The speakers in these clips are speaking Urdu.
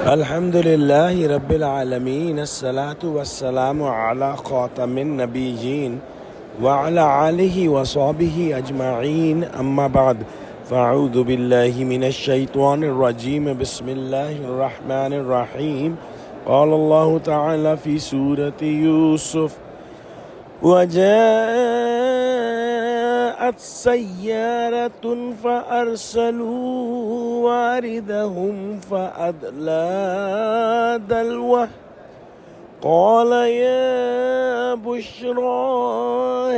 الحمد لله رب العالمين الصلاة والسلام على خاتم النبيين وعلى آله وصحبه أجمعين أما بعد فأعوذ بالله من الشيطان الرجيم بسم الله الرحمن الرحيم قال الله تعالى في سورة يوسف وجاءت سيارة فأرسلوا واردهم فأدلى دلوه قال يا بشرى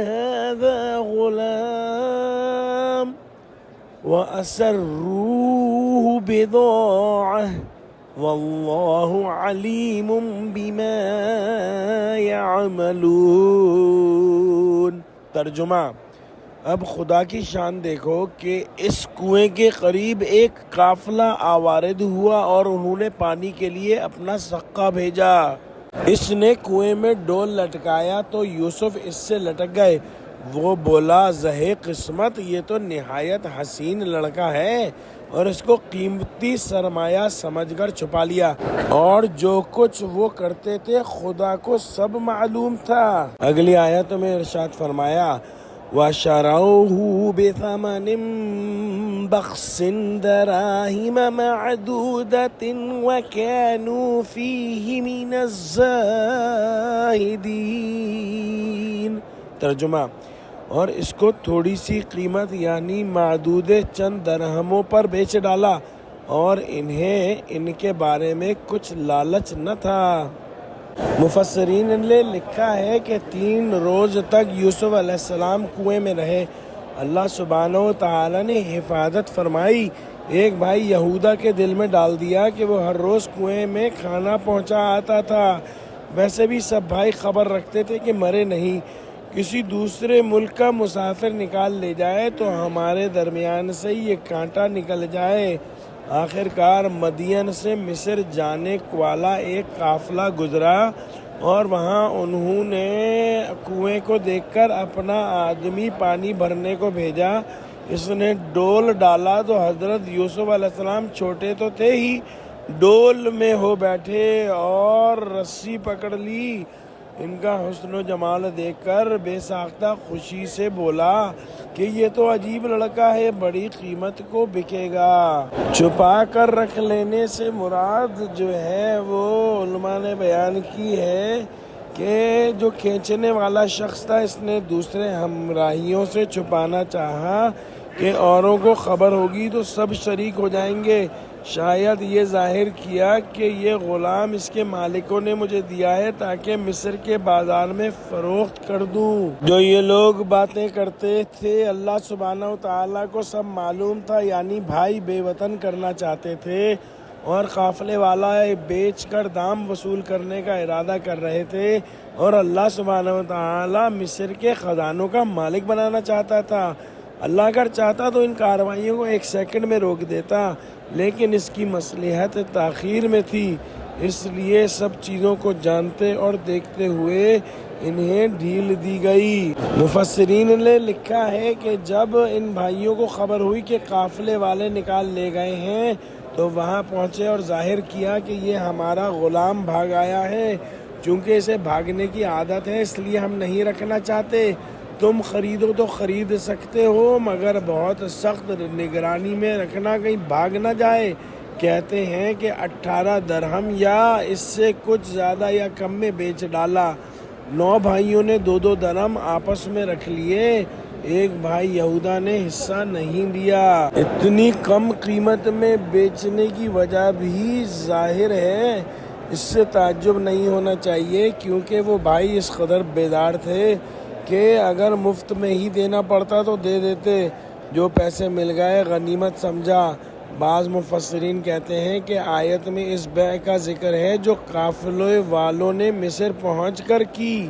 هذا غلام وأسروه بضاعة والله عليم بما يعملون۔ ترجمہ: اب خدا کی شان دیکھو کہ اس کنویں کے قریب ایک قافلہ آوارد ہوا اور انہوں نے پانی کے لیے اپنا سقا بھیجا۔ اس نے کنویں میں ڈول لٹکایا تو یوسف اس سے لٹک گئے۔ وہ بولا زہے قسمت، یہ تو نہایت حسین لڑکا ہے، اور اس کو قیمتی سرمایہ سمجھ کر چھپا لیا، اور جو کچھ وہ کرتے تھے خدا کو سب معلوم تھا۔ اگلی آیت میں ارشاد فرمایا وَشَرَوْهُ بِثَمَنٍ بَخْسٍ دَرَاهِمَ مَعْدُودَةٍ وَكَانُوا فِيهِ مِنَ الزَّاهِدِينَ۔ ترجمہ: اور اس کو تھوڑی سی قیمت یعنی معدود چند درہموں پر بیچ ڈالا، اور انہیں ان کے بارے میں کچھ لالچ نہ تھا۔ مفسرین نے لکھا ہے کہ 3 روز تک یوسف علیہ السلام کنویں میں رہے۔ اللہ سبحانہ و تعالی نے حفاظت فرمائی۔ ایک بھائی یہودا کے دل میں ڈال دیا کہ وہ ہر روز کنویں میں کھانا پہنچا آتا تھا۔ ویسے بھی سب بھائی خبر رکھتے تھے کہ مرے نہیں، کسی دوسرے ملک کا مسافر نکال لے جائے تو ہمارے درمیان سے یہ کانٹا نکل جائے۔ آخر کار مدین سے مصر جانے والا ایک قافلہ گزرا، اور وہاں انہوں نے کنویں کو دیکھ کر اپنا آدمی پانی بھرنے کو بھیجا۔ اس نے ڈول ڈالا تو حضرت یوسف علیہ السلام چھوٹے تو تھے ہی، ڈول میں ہو بیٹھے اور رسی پکڑ لی۔ ان کا حسن و جمال دیکھ کر بے ساختہ خوشی سے بولا کہ یہ تو عجیب لڑکا ہے، بڑی قیمت کو بکے گا۔ چھپا کر رکھ لینے سے مراد جو ہے وہ علماء نے بیان کی ہے کہ جو کھینچنے والا شخص تھا اس نے دوسرے ہمراہیوں سے چھپانا چاہا کہ اوروں کو خبر ہوگی تو سب شریک ہو جائیں گے۔ شاید یہ ظاہر کیا کہ یہ غلام اس کے مالکوں نے مجھے دیا ہے تاکہ مصر کے بازار میں فروخت کر دوں۔ جو یہ لوگ باتیں کرتے تھے اللہ سبحانہ و تعالیٰ کو سب معلوم تھا، یعنی بھائی بے وطن کرنا چاہتے تھے اور قافلے والا بیچ کر دام وصول کرنے کا ارادہ کر رہے تھے، اور اللہ سبحانہ و تعالیٰ مصر کے خزانوں کا مالک بنانا چاہتا تھا۔ اللہ اگر چاہتا تو ان کارروائیوں کو 1 سیکنڈ میں روک دیتا، لیکن اس کی مصلحت تاخیر میں تھی، اس لیے سب چیزوں کو جانتے اور دیکھتے ہوئے انہیں ڈھیل دی گئی۔ مفسرین نے لکھا ہے کہ جب ان بھائیوں کو خبر ہوئی کہ قافلے والے نکال لے گئے ہیں تو وہاں پہنچے اور ظاہر کیا کہ یہ ہمارا غلام بھاگ آیا ہے، چونکہ اسے بھاگنے کی عادت ہے اس لیے ہم نہیں رکھنا چاہتے۔ تم خریدو تو خرید سکتے ہو، مگر بہت سخت نگرانی میں رکھنا کہیں بھاگ نہ جائے۔ کہتے ہیں کہ 18 درہم یا اس سے کچھ زیادہ یا کم میں بیچ ڈالا۔ 9 بھائیوں نے 2 درہم آپس میں رکھ لیے، ایک بھائی یہودا نے حصہ نہیں لیا۔ اتنی کم قیمت میں بیچنے کی وجہ بھی ظاہر ہے، اس سے تعجب نہیں ہونا چاہیے، کیونکہ وہ بھائی اس قدر بیدار تھے کہ اگر مفت میں ہی دینا پڑتا تو دے دیتے، جو پیسے مل گئے غنیمت سمجھا۔ بعض مفسرین کہتے ہیں کہ آیت میں اس بیع کا ذکر ہے جو قافلے والوں نے مصر پہنچ کر کی۔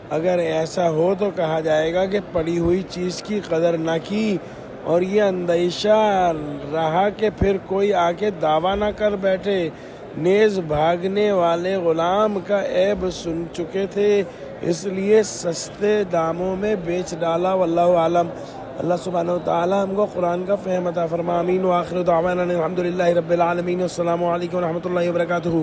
اگر ایسا ہو تو کہا جائے گا کہ پڑی ہوئی چیز کی قدر نہ کی، اور یہ اندیشہ رہا کہ پھر کوئی آ کے دعویٰ نہ کر بیٹھے۔ نیز بھاگنے والے غلام کا عیب سن چکے تھے، اس لیے سستے داموں میں بیچ ڈالا۔ واللہ عالم۔ اللہ سبحانہ و تعالی ہم کو قرآن کا فہم عطا فرما. آمین. وآخر دعوانا الحمدللہ رب العالمین. السلام علیکم ورحمۃ اللہ وبرکاتہ.